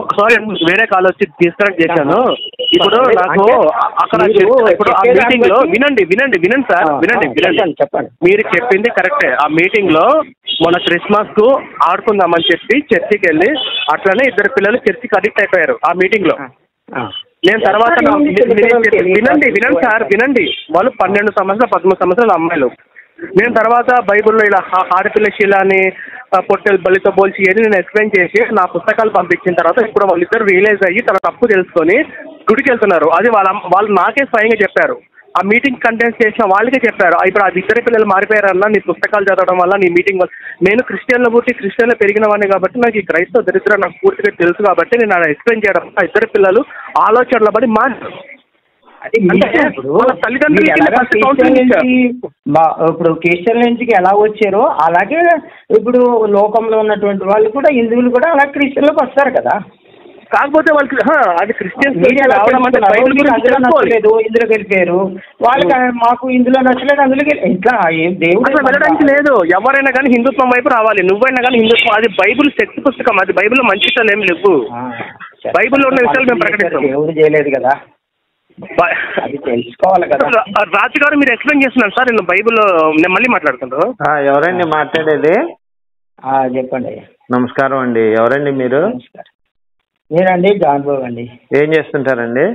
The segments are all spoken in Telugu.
ఒకసారి వేరే కాల్ వచ్చి డిస్కనెక్ట్ చేశాను. ఇప్పుడు నాకు అక్కడ ఇప్పుడు ఆ మీటింగ్ లో వినండి సార్, వినండి. చెప్పండి. మీరు చెప్పింది కరెక్టే. ఆ మీటింగ్ లో మన క్రిస్మస్ కు ఆడుకుందామని చెప్పి చర్చికి వెళ్ళి అట్లనే 2 పిల్లలు చర్చికి అడిక్ట్ అయిపోయారు ఆ మీటింగ్ లో. నేను తర్వాత వినండి వాళ్ళు 12 సంవత్సరాలు 13 సంవత్సరాల అమ్మాయిలు. నేను తర్వాత బైబిల్లో ఇలా ఆడపిల్ల శీలాన్ని పొట్టెలు బలితో పోల్చి అని నేను ఎక్స్ప్లెయిన్ చేసి నా పుస్తకాలు పంపించిన తర్వాత ఇప్పుడు వాళ్ళిద్దరు రియలైజ్ అయ్యి తన తప్పు తెలుసుకొని గుడికి వెళ్తున్నారు. అది వాళ్ళు నాకే స్వయంగా చెప్పారు. ఆ మీటింగ్ కంటెంట్ చేసిన వాళ్ళకే చెప్పారు. ఇప్పుడు ఆ 2 పిల్లలు మారిపోయారన్నా నీ పుస్తకాలు చదవడం వల్ల, నీ మీటింగ్ వల్ల. నేను క్రిస్టియన్లో పుట్టి క్రిస్టియన్లో పెరిగిన వాడిని కాబట్టి నాకు ఈ క్రైస్తవ దరిద్రం నాకు పూర్తిగా తెలుసు కాబట్టి నేను అలా ఎక్స్ప్లెయిన్ చేయడం ఆ 2 పిల్లలు ఆలోచనల పడి మారారు. ఇప్పుడు క్రిస్టియన్ నుంచి ఎలా వచ్చారో అలాగే ఇప్పుడు లోకంలో ఉన్నటువంటి వాళ్ళు కూడా, హిందువులు కూడా అలా క్రిస్టియన్లోకి వస్తారు కదా. కాకపోతే వాళ్ళకి అది క్రిస్టియన్స్ నచ్చలేదు, ఇందులోకి వెళ్ళిపోయారు. వాళ్ళకి మాకు ఇందులో నచ్చలేదు, అందులోకి ఇట్లా దేవుడు వెళ్ళడానికి లేదు. ఎవరైనా కానీ హిందుత్వం వైపు రావాలి. నువ్వైనా కానీ హిందుత్వం, అది బైబుల్ శక్తి పుస్తకం. అది బైబిల్లో మంచి విషయాలు ఏమి లేవు. బైబిల్లో ఉన్న విషయాలు మేము ప్రకటిస్తాం. దేవుడు చేయలేదు కదా, అది తెలుసుకోవాలి కదా. రాజు గారు మీరు ఎక్స్ప్లెయిన్ చేస్తున్నాను సార్. నేను బైబిల్లో నేను మళ్ళీ మాట్లాడుకుంటాను. ఎవరండి మాట్లాడేది? చెప్పండి. నమస్కారం అండి. ఎవరండి మీరు? నేనండి జాన్ బాబు అండి. ఏం చేస్తుంటారండి?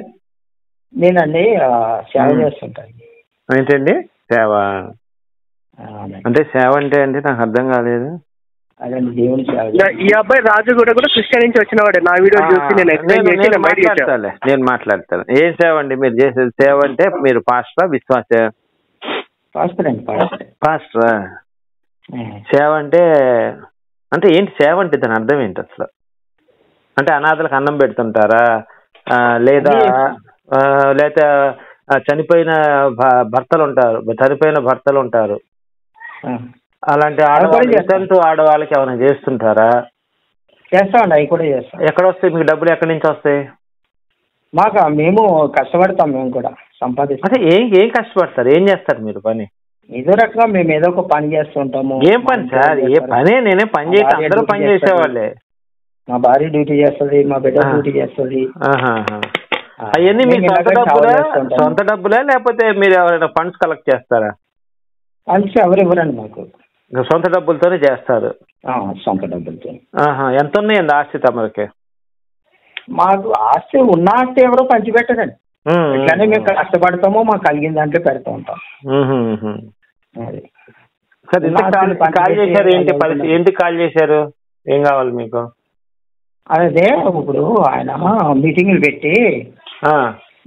నేనండి సేవ చేస్తుంటాను. ఏంటండి సేవ అంటే? సేవ అంటే అండి నాకు అర్థం కాలేదు. అదండి దేవుని సేవ. ఈ అబ్బాయి రాజు కూడా క్రిస్టియన్ నుంచి వచ్చిన వాడే. నా వీడియో చూసి నేను మాట్లాడతాను. ఏం సేవ అండి మీరు చేసేది? సేవ అంటే మీరు పాస్టరా విశ్వాస? పాస్టర్ అండి. పాస్టరా? సేవ అంటే ఏంటి? సేవ అంటే దాని అర్థం ఏంటి అసలు? అంటే అనాథలకు అన్నం పెడుతుంటారా, లేదా చనిపోయిన భర్తలు ఉంటారు, అలాంటి ఆడవాళ్ళకి ఏమైనా చేస్తుంటారా? చేస్తామండి, అవి కూడా చేస్తాం. ఎక్కడ వస్తాయి మీకు డబ్బులు? ఎక్కడి నుంచి వస్తాయి? మేము కష్టపడతాం, మేము కూడా సంపాదిస్తాం. అంటే ఏం కష్టపడతారు? ఏం చేస్తారు మీరు పని? ఏదో రకంగా మేము ఏదో ఒక పని చేస్తుంటాము. ఏం పని సార్? ఏ పని? నేనే పని చేయటం, అందరూ పని చేసేవాళ్ళే. మా భార్య డ్యూటీ చేస్తుంది, మా బిడ్డ డ్యూటీ చేస్తుంది. అవన్నీ మీ సొంత డబ్బులే లేకపోతే మీరు ఎవరైనా ఫండ్స్ కలెక్ట్ చేస్తారా? ఫండ్స్ ఎవరు ఇవ్వరండి మాకు. సొంత డబ్బులతోనే చేస్తారు? సొంత డబ్బులతో. ఎంత ఉన్నాయండి ఆస్తి తమరికి? మాకు ఆస్తి ఉన్న ఆస్తి ఎవరో పంచిపెట్టరండి. ఇట్లానే మేము కష్టపడతామో మాకు కలిగిన దాంట్లో పెడతా ఉంటాం. కాల్ చేశారు ఏంటి కాల్ చేశారు? ఏం కావాలి మీకు? అదే ఇప్పుడు ఆయన మీటింగ్లు పెట్టి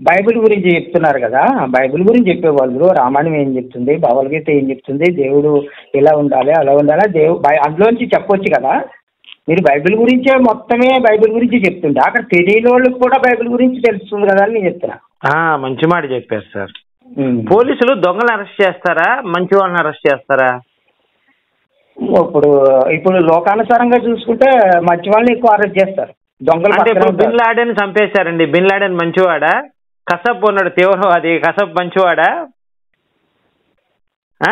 బైబిల్ గురించి చెప్తున్నారు కదా. బైబిల్ గురించి చెప్పేవాళ్ళు రామాయణం ఏం చెప్తుంది, భగవద్గీత ఏం చెప్తుంది, దేవుడు ఇలా ఉండాలి అలా ఉండాలి, అందులోంచి చెప్పొచ్చు కదా. మీరు బైబిల్ గురించే మొత్తమే బైబిల్ గురించి చెప్తుంటే అక్కడ తెలియని వాళ్ళకి కూడా బైబిల్ గురించి తెలుస్తుంది కదా అని నేను చెప్తున్నా. మంచి మాట చెప్పారు సార్. పోలీసులు దొంగలు అరెస్ట్ చేస్తారా, మంచి వాళ్ళని అరెస్ట్ చేస్తారా? ఇప్పుడు లోకానుసారంగా చూసుకుంటే మంచి వాళ్ళని ఎక్కువ అరెస్ట్ చేస్తారు. దొంగలు బిన్ లాడెన్ చంపేశారండి. బిన్ లాడెన్ మంచివాడా? కసబ్ ఉన్నాడు తీవ్రవాది, కసబ్ మంచివాడా?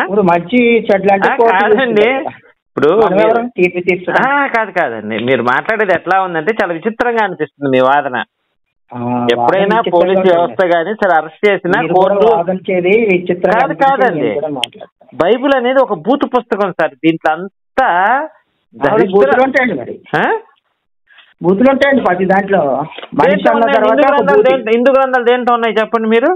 ఇప్పుడు మంచి చెడ్ల కాదండి. ఇప్పుడు కాదండి, మీరు మాట్లాడేది ఎట్లా ఉందంటే చాలా విచిత్రంగా అనిపిస్తుంది మీ వాదన. ఎప్పుడైనా పోలీసు వ్యవస్థ గానీ సరే అరెస్ట్ చేసినా కోర్టు కాదండి. బైబిల్ అనేది ఒక బూతు పుస్తకం సార్. దీంట్లో అంతా బూతులు ఉంటాయండి ప్రతి దాంట్లో. హిందూ గ్రంథాలు దేంట్లో ఉన్నాయి చెప్పండి మీరు?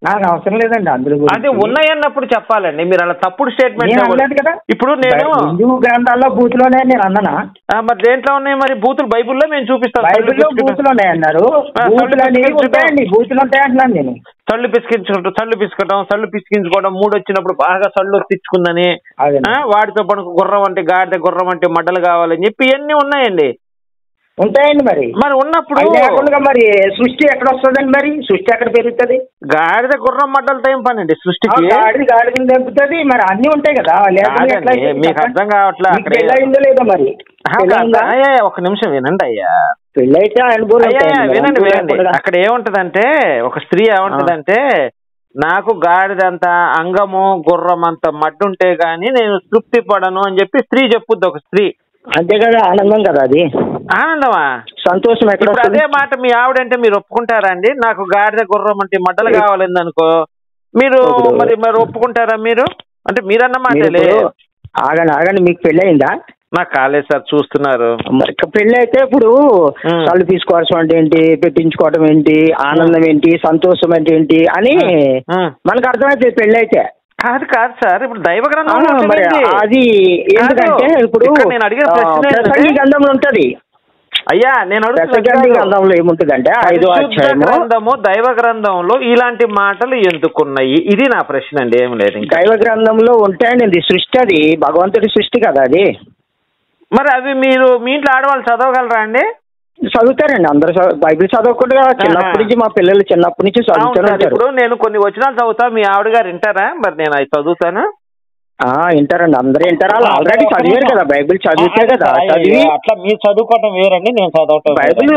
నాకు అవసరం లేదండి అందులో. అంటే ఉన్నాయన్నప్పుడు చెప్పాలండి. మీరు అలా తప్పుడు స్టేట్మెంట్ కదా. ఇప్పుడు నేను హిందూ గ్రంథాల్లో బూతులు ఉన్నాయని నేను అన్నానా? మరి దేంట్లో ఉన్నాయి మరి బూతులు? బైబుల్లో మేము చూపిస్తాం. బైబిల్లో బూతులు ఉన్నాయన్నారు. బూతులు ఉంటాయి అంటున్నాను నేను. సళ్ళు పిసికించుకోవడం, మూడు వచ్చినప్పుడు బాగా సళ్ళు తెచ్చుకుందని, వాటితో పడుకు గుర్రం అంటే గాడిద, గుర్రం అంటే మడ్డలు కావాలని చెప్పి ఇవన్నీ ఉన్నాయండి. ఉంటాయండి. మరి ఉన్నప్పుడు మరి సృష్టి ఎక్కడ వస్తుందండి? మరి సృష్టి ఎక్కడ పెరుగుతుంది? గాడిద గుర్రం మడ్డలతో ఏం పని అండి సృష్టికి? గాడిదని తెంపుతుంది. మరి అన్ని ఉంటాయి కదా. మీకు అర్థం కావట్లా లేదా? మరి ఒక నిమిషం వినండి అయ్యా. పెళ్ళైతే వినండి. అక్కడ ఏముంటదంటే ఒక స్త్రీ ఏముంటదంటే, నాకు గాడిదంత అంగము గుర్రం అంత మడ్డుంటే గాని నేను తృప్తి పడను అని చెప్పి స్త్రీ చెప్పుద్ది. ఒక స్త్రీ అంతే కదా, ఆనందం కదా అది. ఆనందమా? సంతోషం ఎక్కడ? ఇప్పుడు అదే మాట మీ ఆవిడంటే మీరు ఒప్పుకుంటారా అండి? నాకు గాడిద గుర్రం అంటే మడ్డలు కావాలింది అనుకో, మీరు మరి ఒప్పుకుంటారా మీరు? అంటే మీరన్న మాటలే. ఆగండి, మీకు పెళ్ళి అయిందా? నాకు కాలేదు సార్, చూస్తున్నారు. మరి పెళ్ళి అయితే ఇప్పుడు కళ్ళు తీసుకోవాల్సిన అంటే ఏంటి, పెట్టించుకోవడం ఏంటి, ఆనందం ఏంటి, సంతోషం అంటే ఏంటి అని మనకు అర్థమవుతుంది పెళ్ళి అయితే. కాదు సార్, ఇప్పుడు దైవ గ్రంథం అది ఎందుకంటే ఇప్పుడు నేను అడిగిన ప్రశ్న గ్రంథంలో ఉంటది. అయ్యా నేను గ్రంథంలో ఏముంటదంటే 5వ అధ్యాయము దైవ గ్రంథంలో ఇలాంటి మాటలు ఎందుకున్నాయి? ఇది నా ప్రశ్న అండి, ఏం లేదు. దైవ గ్రంథంలో ఉంటాయండి, సృష్టి అది భగవంతుడి సృష్టి కదా అది. మరి అవి మీరు మీ ఇంట్లో ఆడవాళ్ళు చదవగలరా అండి? చదువుతారండి, అందరూ బైబిల్ చదవకుండా చిన్నప్పటి నుంచి మా పిల్లలు చిన్నప్పటి నుంచి చదువుతారు. ఇప్పుడు నేను కొన్ని వచనాలు చదువుతా, మీ ఆవిడ గారు వింటారా? మరి నేను అవి చదువుతాను. వింటారండి, అందరూ వింటారు. వాళ్ళు ఆల్రెడీ చదివారు కదా, బైబిల్ చదివితే కదా. చదివి అట్లా మీరు చదువుకోవటం వేరండి, నేను చదవటం. బైబిల్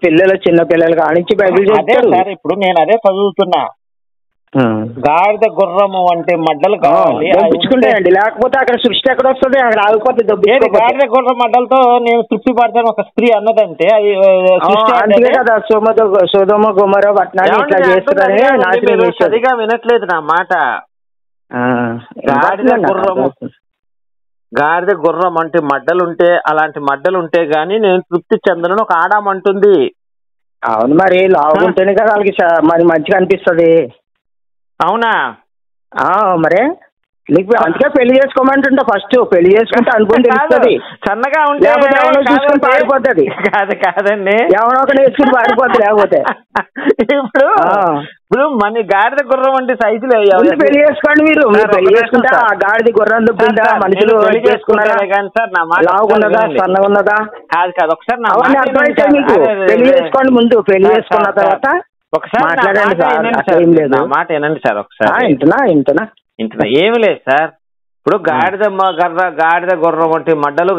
పిల్లలు చిన్న పిల్లలు కానించి బైబిల్ చదువుతారు. ఇప్పుడు నేను అదే చదువుతున్నా. గాడిద గుర్రము అంటే మడ్డలు కావాలి, దొబ్బించుకుంటాయండి. లేకపోతే అక్కడ సృష్టి ఎక్కడ వస్తుంది, అక్కడ ఆగిపోతుంది. గాడిద గుర్రం మడ్డలతో నేను తృప్తి పడతాను ఒక స్త్రీ అన్నదంటే అది అందుకే కదా సొదొమ గొమొర పట్టణాన్ని ఇట్లా చేస్తున్నారని సరిగా వినట్లేదు నా మాట. గాడిద గుర్రం అంటే మడ్డలుంటే, అలాంటి మడ్డలుంటే గానీ నేను తృప్తి చెందను ఒక ఆడామంటుంది. అవును, మరి లావుంటేనే కదా వాళ్ళకి మరి మంచిగా అనిపిస్తుంది. అవునా? మరే నీకు అందుకే పెళ్లి చేసుకోమంటుంటా. ఫస్ట్ పెళ్లి చేసుకుంటే అనుభవం తెలుస్తుంది. సన్నగా ఉంటే చూసుకుని పారిపోతుంది. కాదండి, ఎవరో ఒకటి వేసుకుని పారిపోద్ది. లేకపోతే ఇప్పుడు మన గాడిద గుర్రం అంటే సైజులు పెళ్లి చేసుకోండి. మీరు పెళ్లి చేసుకుంటే ఆ గాడిద గుర్రం దుబ్బిందా, మనుషులు పెళ్లి చేసుకున్నారా కానీ సార్, లావుకున్నదా సన్నగా ఉన్నదా కాదు ఒకసారి అవన్నీ అర్థమైతే మీకు. పెళ్లి చేసుకోండి ముందు, పెళ్లి చేసుకున్న తర్వాత ఒకసారి మాట్లాడండి సార్. ఏం లేదు, మాట వినండి సార్ ఒకసారి. వింటున్నా ఏమి లేదు సార్. ఇప్పుడు గాడిద గుర్రం వంటి మడ్డలు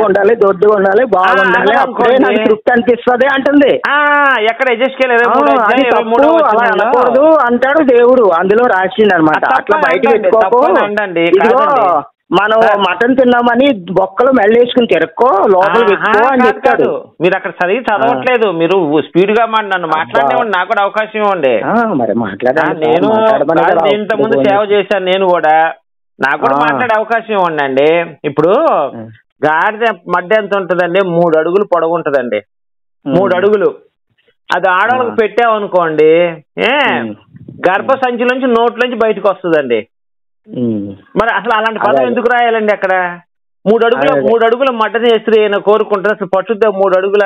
ఉండాలి, దొడ్డు ఉండాలి, బాగుండాలి, అప్పుడే నాకు తృప్తి అనిపిస్తుంది అంటుంది. ఎక్కడ అలా అనకూడదు అంటాడు దేవుడు, అందులో రాసింది అనమాట. అట్లా బయట పెట్టుకోకండి. మనం మటన్ తిన్నామని బొక్కలు మెల్లేసుకుని తిరక్కో, లోపల పెట్టుకో అని చెప్తాడు. మీరు అక్కడ చదవట్లేదు, మీరు స్పీడ్ గా నన్ను మాట్లాడేవాడి, నాకు కూడా అవకాశం ఇవ్వండి. మరి మాట్లాడండి. నేను ఇంతకుముందు సేవ చేశాను, నేను కూడా, నాకు కూడా మాట్లాడే అవకాశం ఇవ్వండి అండి. ఇప్పుడు గాడిద మడ్డ ఎంత ఉంటుందండి? 3 అడుగులు పొడవు ఉంటుందండి. 3 అడుగులు. అది ఆడవాళ్ళకి పెట్టామనుకోండి, గర్భసంచి నుంచి నోట్లోంచి బయటకు వస్తుందండి. మరి అసలు అలాంటి పదం ఎందుకు రాయాలండి అక్కడ? 3 అడుగుల మడ్డని స్త్రీ అయినా కోరుకుంటారు. అసలు పట్టుద్దా 3 అడుగుల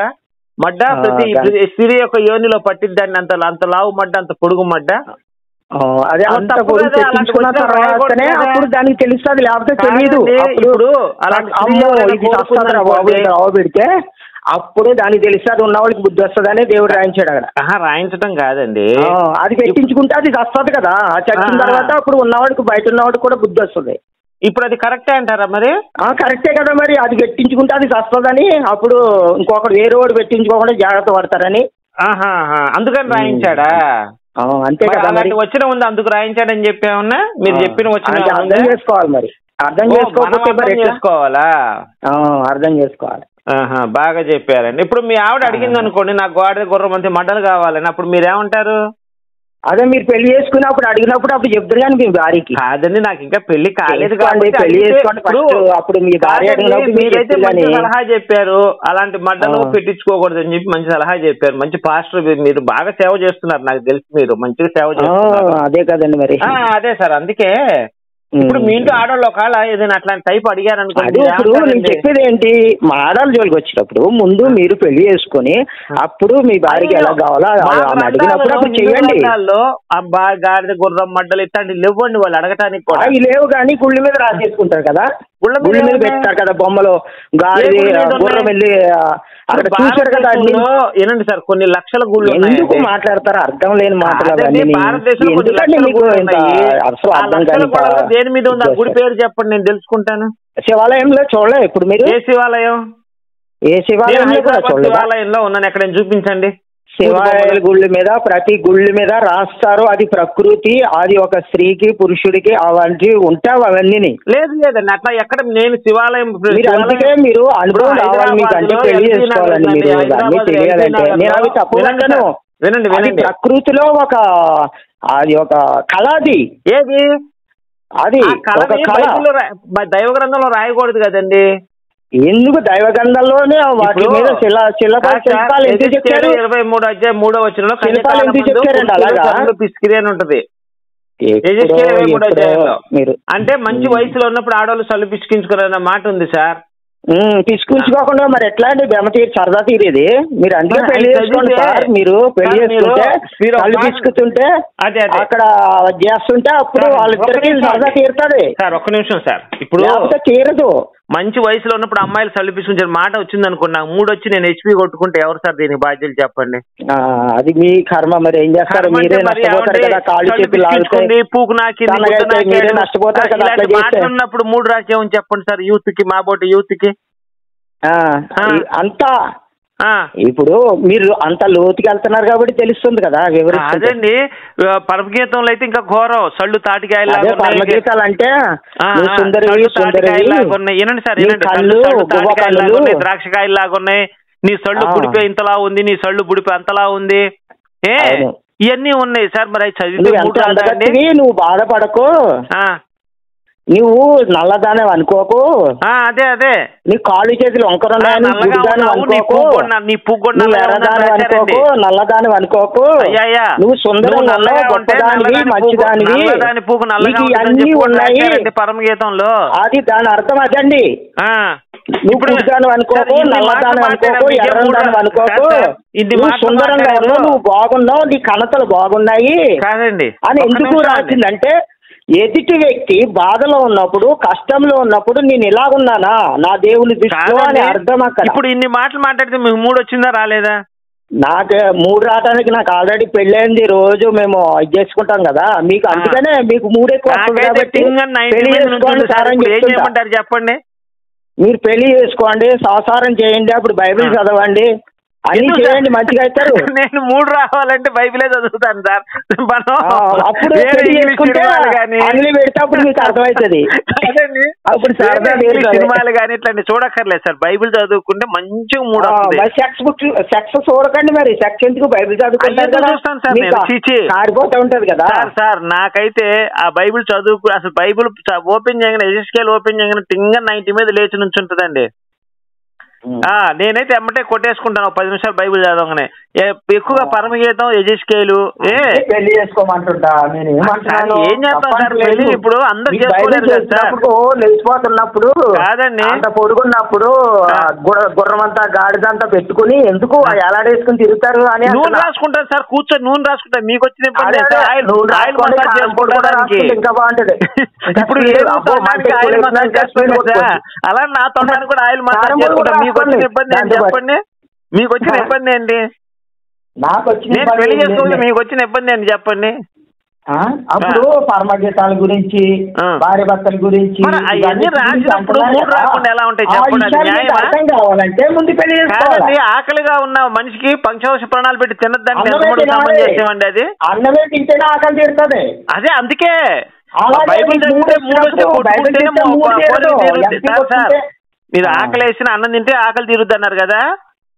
మడ్డ? ప్రతి స్త్రీ యొక్క యోనిలో పట్టిద్దాన్ని అంత లావు మడ్డ, అంత పొడుగు మడ్డ. అదే అప్పుడు దానికి తెలుస్తుంది, లేకపోతే తెలియదు. ఇప్పుడు పెడితే అప్పుడు దానికి తెలుస్తుంది, ఉన్న వాళ్ళకి బుద్ధి వస్తుందని దేవుడు రాయించాడు అక్కడ. రాయించడం కాదండి, అది పెట్టించుకుంటే అది వస్తుంది కదా. చచ్చిన తర్వాత అప్పుడు ఉన్నవాడికి, బయట ఉన్నవాడికి కూడా బుద్ధి వస్తుంది. ఇప్పుడు అది కరెక్టే అంటారా మరి? కరెక్టే కదా మరి. అది పెట్టించుకుంటే అది వస్తుందని, అప్పుడు ఇంకొకటి వేరే వాడు పెట్టించుకోకుండా జాగ్రత్త పడతారని అందుకని రాయించాడా? అంతే కదా. వచ్చిన ఉంది అందుకు రాయించాడని చెప్పేమన్నా మీరు చెప్పిన వచ్చిన అర్థం చేసుకోవాలి. మరి అర్థం చేసుకోవాలా? అర్థం చేసుకోవాలి. బాగా చెప్పారండి. ఇప్పుడు మీ ఆవిడ అడిగింది అనుకోండి, నాకు గాడిద గుర్రం అంతే మడ్డలు కావాలని, అప్పుడు మీరేమంటారు? అదే మీరు పెళ్లి చేసుకున్నప్పుడు అడిగినప్పుడు అప్పుడు చెప్తారు కానీ మీ భార్యకి. కాదండి, నాకు ఇంకా పెళ్లి కాలేదు. పెళ్లి చేసుకోండి అప్పుడు మీ భార్య మీరైతే మంచి సలహా చెప్పారు, అలాంటి మడ్డలు పెట్టించుకోకూడదు అని చెప్పి మంచి సలహా చెప్పారు. మంచి పాస్టర్, మీరు బాగా సేవ చేస్తున్నారు నాకు తెలిసి, మీరు మంచిగా సేవ చేస్తున్నారు. అదే కదండి మరి. అదే సార్, అందుకే ఇప్పుడు మీ ఇంట్లో ఆడవాళ్ళు ఒకవేళ ఏదైనా అట్లాంటి టైప్ అడిగారు అనుకోండి, ఇప్పుడు నేను చెప్పేది ఏంటి, మా ఆడవాళ్ళ జోలికి వచ్చినప్పుడు ముందు మీరు పెళ్లి చేసుకుని అప్పుడు మీ భార్యకి ఎలా కావాలో అడిగినప్పుడు అప్పుడు చెయ్యండి. గాడిద గుర్రం మడ్డలు ఇట్లాంటి లేవండి వాళ్ళు అడగటానికి కూడా. అవి లేవు కానీ గుళ్ళ మీద రాసేసుకుంటారు కదా, గుళ్ళ మీద పెడతారు కదా బొమ్మలు, గాడిద గుర్రం వెళ్ళి అక్కడ చూసారు కదా. ఏనండి సార్, కొన్ని లక్షల గుళ్ళు ఎందుకు మాట్లాడతారు అర్థం లేని మాటలు? దేని మీద ఉంది ఆ గుడి పేరు చెప్పండి, నేను తెలుసుకుంటాను. శివాలయంలో చూడలే ఇప్పుడు మీరు? ఏ శివాలయం? ఏ శివాలయం? శివాలయంలో ఉన్నాను, ఎక్కడ చూపించండి. శివాలయాల గుళ్ళ మీద ప్రతి గుళ్ళ మీద రాస్తారు. అది ప్రకృతి, అది ఒక స్త్రీకి పురుషుడికి అవన్నీ ఉంటావు అవన్నీ. లేదు లేదండి అట్లా ఎక్కడ నేను శివాలయం అందుకే మీరు అనుభవం రావాలి మీకు, అంటే పెళ్లి చేసుకోవాలండి మీరు, అన్ని తెలియాలంటే. నేను అవి తప్పుకుంటాను. వినండి వినండి, ప్రకృతిలో ఒక అది ఒక కళ, అది ఏది అది ఒక కళ. దైవ గ్రంథంలో రాయకూడదు కదండి. ఎందుకు దైవ గ్రంథంలోనే వాటి మీద శిల్పాలు ఎందుకు చెప్పారు? 23వ శిల్పాలు ఎందుకు చెప్పారండి అలాగా? పిసికిరి అని ఉంటది అంటే మంచి వయసులో ఉన్నప్పుడు ఆడవాళ్ళు సల్లు పిసికించుకోరన్న మాట ఉంది సార్. పిసుకుంచుకోకుండా మరి ఎట్లా అండి బెమ తీరి సరదా తీరేది? మీరు అందుకే పెళ్లి చేసుకోండి సార్. మీరు పెళ్లి చేసుకుంటే కళ్ళు పిసుకుతుంటే అక్కడ చేస్తుంటే అప్పుడు వాళ్ళిద్దరికి సరదా తీరుతుంది సార్. ఒక్క నిమిషం సార్, ఇప్పుడు తీరదు. మంచి వయసులో ఉన్నప్పుడు అమ్మాయిలు సల్లు పిసుకుంటారు మాట వచ్చింది అనుకున్నా, మూడు వచ్చి నేను హెచ్పి కొట్టుకుంటే ఎవరు సార్ దీనికి బాధ్యతలు చెప్పండి? అది మీ కర్మ, మరి ఏం చేస్తారు? మీరే నష్టపోతారు కదా, కాళ్ళు చేతులు లాగుతాయి, పూకు నాకింది మీరే నష్టపోతారు కదా. మాట్లాడినప్పుడు మూడు రాసేమని చెప్పండి సార్ యూత్ కి, మా బోటి యూత్ కి అంతా. ఇప్పుడు మీరు అంత లోతుకి వెళ్తున్నారు కాబట్టి తెలుస్తుంది కదా. అదండి పరమగీతంలో అయితే ఇంకా ఘోరం, సళ్ళు తాటికాయలు పరమగీతాలు అంటే వినండి సార్, ద్రాక్షకాయలు లాగా ఉన్నాయి, నీ సళ్ళు బుడిపే ఇంతలా ఉంది, నీ సళ్ళు బుడిపే అంతలా ఉంది, ఇవన్నీ ఉన్నాయి సార్. మరి చదివితే నువ్వు బాధపడకు, నువ్వు నల్లదానం అనుకోకు. అదే అదే నీ కాళ్ళు చేతులు వంకరున్నాయని అనుకోకు, ఎర్రదానం అనుకోకు, నల్లదానం అనుకోకు. నువ్వు సుందరంగా గొప్పదానివి, మంచిదానివి, అన్ని ఉన్నాయి పరమగీతంలో. అది దాని అర్థం అదండి. నువ్వు గుడ్దానం అనుకోకు, నల్లదానం అనుకోకు, ఎర్రదానం అనుకోకు. నువ్వు సుందరంగా ఉన్నావు, నువ్వు బాగున్నావు, నీ కణతలు బాగున్నాయి కాదండి అని ఎందుకు రాసిందంటే, ఎదుటి వ్యక్తి బాధలో ఉన్నప్పుడు, కష్టంలో ఉన్నప్పుడు నేను ఇలాగున్నానా నా దేవుని దృష్టిలో అని అర్థం. అక్కడ ఇప్పుడు ఇన్ని మాటలు మాట్లాడితే మీకు మూడు వచ్చిందా రాలేదా? నాకు మూడు రావడానికి నాకు ఆల్రెడీ పెళ్ళైంది, రోజు మేము ఇది చేసుకుంటాం కదా మీకు, అందుకనే మీకు మూడు ఎక్కువ చెప్పండి. మీరు పెళ్లి చేసుకోండి, సంసారం చేయండి, అప్పుడు బైబిల్ చదవండి, అన్ని చేయండి, మంచిగా అవుతారు. నేను మూడు రావాలంటే బైబిలే చదువుతాను సార్. అప్పుడు అన్ని పెడితే అప్పుడు మీకు అర్థమవుతుంది. అప్పుడు సినిమాలు కానీ ఇట్లాంటి చూడక్కర్లేదు సార్, బైబిల్ చదువుకుంటే మంచిగా మూడు. సెక్స్ చూడకండి, మరి సెక్స్ ఎందుకు? బైబిల్ చదువుకుంటారు చూస్తాను సార్ నేను, కారిపోతా ఉంటది కదా సార్. నాకైతే ఆ బైబిల్ చదువుకు అసలు బైబిల్ ఓపెన్ చేయగానే, ఎజెస్కేల్ ఓపెన్ చేయగానే టింగ 90 మీద లేచి నుంచి ఉంటుందండి. నేనైతే ఎమ్మటే కొట్టేసుకుంటాను 10 నిమిషాలు బైబిల్ చదవగానే. ఎక్కువగా పరమగీతం, ఎజెస్కేలు పెళ్లి చేసుకోమంటుంటా. నేను ఏం చేస్తాం సార్ పెళ్లి? ఇప్పుడు అందరు చేసుకోలేరు లేచిపోతున్నప్పుడు కాదండి, అంత పొడుగున్నప్పుడు గుర్రమంతా గాడిదంతా పెట్టుకుని ఎందుకు ఎలాడేసుకుని తిరుగుతారు అని. నూనె రాసుకుంటారు సార్, కూర్చొని నూనె రాసుకుంటారు. మీకు వచ్చిన ఆయిల్ మసాజ్ చేసుకోవడానికి ఇంకా బాగుంటది. ఇప్పుడు ఆయిల్ మసాజ్ చేసుకుంటారు, అలా నా తొందరని కూడా ఆయిల్ మసాజ్ చేసుకుంటారు. మీకు వచ్చిన ఇబ్బంది ఏంటి చెప్పండి? మీకు వచ్చిన ఇబ్బంది ఏంటి? నాకు వచ్చిన పెళ్లి చేసుకోవాలి, మీకు వచ్చిన ఇబ్బంది ఏంటి చెప్పండి? అప్పుడు పరమగీతాల గురించి, భార్య భర్తల గురించి అవన్నీ రాసినప్పుడు మూడు రాకుండా ఎలా ఉంటాయి చెప్పండి? అర్థం కావాలంటే ముందు పెళ్లి చేసుకోవాలి. ఆకలిగా ఉన్న మనిషికి పంచవర్ష ప్రాణాలు పెట్టి తినద్దానికి చేసేవండి. అది అన్నమే తింటేనే ఆకలి తీరుతుంది. అదే అందుకే బైబిల్ మీరు ఆకలి వేసిన అన్నం తింటే ఆకలి తీరుద్ది అన్నారు కదా.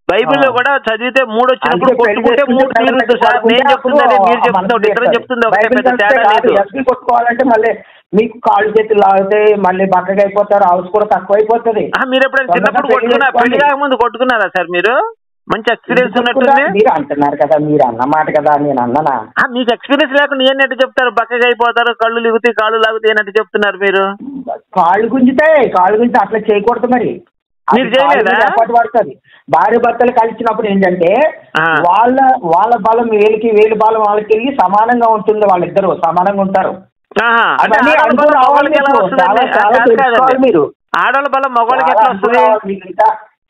బైబిల్లో కూడా చదివితే మూడు వచ్చినప్పుడు కొట్టుకుంటే మూడు తీరుద్దు సార్. నేను చెప్తుందే మీరు చెప్తున్నా, డిఫరెన్స్ చెప్తుంది ఒకటే, పెద్ద తేడా లేదు. కొట్టుకోవాలంటే మళ్ళీ మీకు కాళ్ళు చేతులు లాగితే మళ్ళీ బక్కగా అయిపోతారు, హౌస్ కూడా తక్కువ అయిపోతుంది. మీరు ఎప్పుడైనా చిన్నప్పుడు కొట్టుకున్నా, పెళ్లి కాకముందు కొట్టుకున్నారా సార్ మీరు? మంచి ఎక్స్పీరియన్స్ ఉన్నట్టుంది. మీరు అంటున్నారు కదా, మీరు అన్నమాట కదా, నేను అన్నానా? మీకు ఎక్స్పీరియన్స్ లేకుండా ఏంటంటే చెప్తారు, బక్కగా అయిపోతారు, కళ్ళు లిగుతాయి, కాళ్ళు లాగుతాయి అన్నట్టు చెప్తున్నారు మీరు. కాళ్ళు గుంజుతాయి, కాళ్ళు గుంజితే అట్లా చేయకూడదు. మరి మీరు చేయలేదా? పడుతుంది. భార్య భర్తలు కలిసినప్పుడు ఏంటంటే వాళ్ళ బలం వేలు బలం వాళ్ళకి వెళ్ళి సమానంగా ఉంటుంది, వాళ్ళిద్దరు సమానంగా ఉంటారు. మీరు ఆడవాళ్ళ బలం మగవాళ్ళకి ఎట్లా వస్తుంది?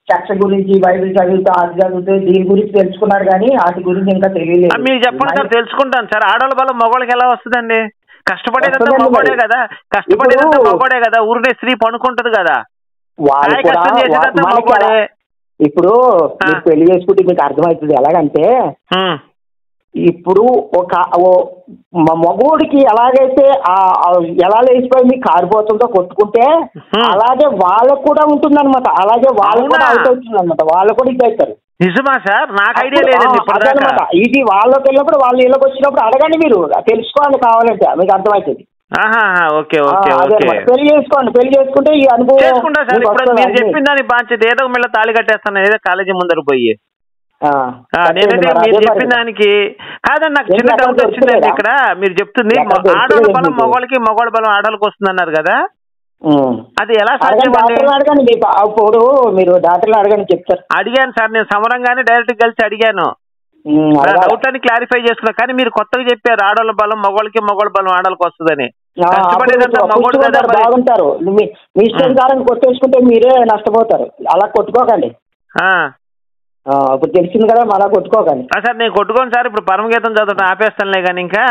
చర్చ గురించి బైబిల్ చదువుతూ అది చదువుతూ దీని గురించి తెలుసుకున్నారు కానీ వాటి గురించి ఇంకా తెలియలేదు. మీరు చెప్పండి సార్, తెలుసుకుంటాను సార్. ఆడవాళ్ళ బలం మగవాళ్ళకి ఎలా వస్తుందండి? కష్టపడేదంతా మగవాడే కదా, కష్టపడేదంతా మగవాడే కదా. ఊరినే స్త్రీ పడుకుంటది కదా, కష్టం చేసేదంతా మగవాడే. ఇప్పుడు మీరు పెళ్లి చేసుకుంటే మీకు అర్థమవుతుంది ఎలాగంటే, ఇప్పుడు ఒక మగోడికి ఎలాగైతే ఎలా లేచిపోయి మీకు కారిపోతుందో కొట్టుకుంటే, అలాగే వాళ్ళకు కూడా ఉంటుంది అనమాట. అలాగే వాళ్ళకు కూడా అవుట్ అవుతుంది అనమాట. వాళ్ళు కూడా ఇది అవుతారు. నిజమా సార్? నాకు ఐడియా లేదండి. ఇది వాళ్ళకి వెళ్ళినప్పుడు వాళ్ళు ఇళ్ళకి వచ్చినప్పుడు అడగండి, మీరు తెలుసుకోండి కావాలంటే మీకు అర్థమవుతుంది. పెళ్లి చేసుకోండి, పెళ్లి చేసుకుంటే ఈ అనుభవం చేసుకుంటా సార్. ఇప్పుడు మీరు చెప్పిందని బాధ్యత ఏదో మళ్ళీ తాళి కట్టేస్తాను ఏదో కాలేజీ ముందర పోయి. నేనైతే మీరు చెప్పిన దానికి కాదండి, నాకు చిన్న డౌట్ వచ్చిందండి. ఇక్కడ మీరు చెప్తుంది ఆడవాళ్ళ బలం మగవాళ్ళకి, మగవాళ్ళ బలం ఆడవాళ్ళకి వస్తుంది అన్నారు కదా, అది ఎలా సాధ్యం? అడగండి, ఇప్పుడు మీరు డాక్టర్లు అడగండి చెప్తారు. అడిగాను సార్, నేను సమరంగానే డైరెక్ట్ కలిసి అడిగాను, డౌట్ అని క్లారిఫై చేసుకున్నా. కానీ మీరు కొత్తగా చెప్పారు ఆడవాళ్ళ బలం మగవాళ్ళకి, మగవాళ్ళ బలం ఆడవాళ్ళకి వస్తుందని. బాగుంటారు, మీ ఇష్టానుసారం కొట్టేసుకుంటే మీరే నష్టపోతారు. అలా కొట్టుకోకండి. ఇప్పుడు తెలిసింది కదా, అలా కొట్టుకోకండి. సార్ నేను కొట్టుకోను సార్. ఇప్పుడు పరమగీతం చదవటం ఆపేస్తానులే. కానీ ఇంకా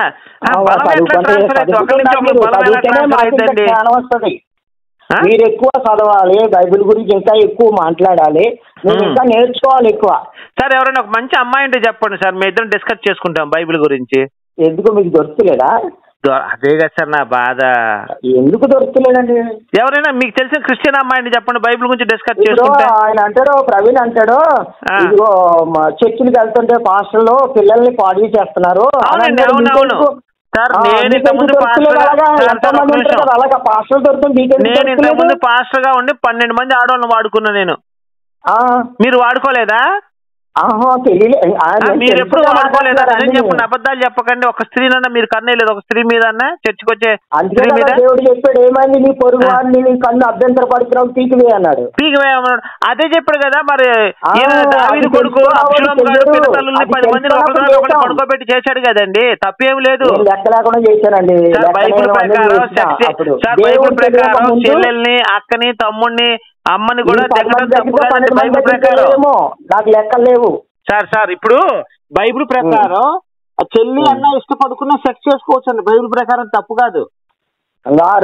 వస్తుంది. మీరు ఎక్కువ చదవాలి, బైబిల్ గురించి ఇంకా ఎక్కువ మాట్లాడాలి, మీరు ఇంకా నేర్చుకోవాలి ఎక్కువ. సార్ ఎవరైనా ఒక మంచి అమ్మాయి అంటే చెప్పండి సార్, మీ ఇద్దరం డిస్కస్ చేసుకుంటాం బైబిల్ గురించి. ఎందుకు మీకు దొరుకుతలేదా? అదే కదా సార్ నా బాధ. ఎందుకు దొరుకుతలేదండి? ఎవరైనా మీకు తెలిసిన క్రిస్టియన్ అమ్మాయిని చెప్పండి, బైబిల్ గురించి డిస్కస్ చేసుకుంటాం. ఆయన అంటాడు, ప్రవీణ్ అంటాడు, ఇదిగో చర్చికి వెళ్తుంటే పాస్టర్లు పిల్లల్ని పాడు చేస్తున్నారు. అవునవును సార్, నేను ఇంతకుముందు పాస్టర్ గా ఉండి 12 మంది ఆడవాళ్ళని వాడుకున్నా నేను. మీరు వాడుకోలేదా? మీరు ఎప్పుడు వాడుకోలేదా? నేను చెప్పండి, అబద్ధాలు చెప్పకండి. ఒక స్త్రీనన్నా మీరు కన్నేలేదు, ఒక స్త్రీ మీద చర్చికి వచ్చే స్త్రీ మీద. దేవుడు చెప్పాడు, ఏమైంది నీ పొరుగు వాడిని నీ కన్ను అభ్యంతర పడుతున్నావు, పీకివే అన్నాడు. పీకివేయమన్నాడు, అదే చెప్పాడు కదా. మరి దావీదు కొడుకు అబ్షాలోము గారు పిల్లతల్లుల్ని 10 మందిని ఒకటి పడుకోబెట్టి చేశాడు కదండి, తప్పేం లేదు. లెక్క లేకుండా చేశానండి. బైబిల్ ప్రకారం సార్, బైబిల్ ప్రకారం చెల్లెల్ని, అక్కని, తమ్ముడిని, అమ్మని కూడా దగ్గర తప్పు కాదండి బైబిల్ ప్రకారం. నాకు లెక్కలు లేవు సార్. ఇప్పుడు బైబిల్ ప్రకారం చెల్లి అన్న ఇష్టపడుకున్న సెక్స్ చేసుకోవచ్చు అండి, బైబిల్ ప్రకారం తప్పు కాదు. ఆ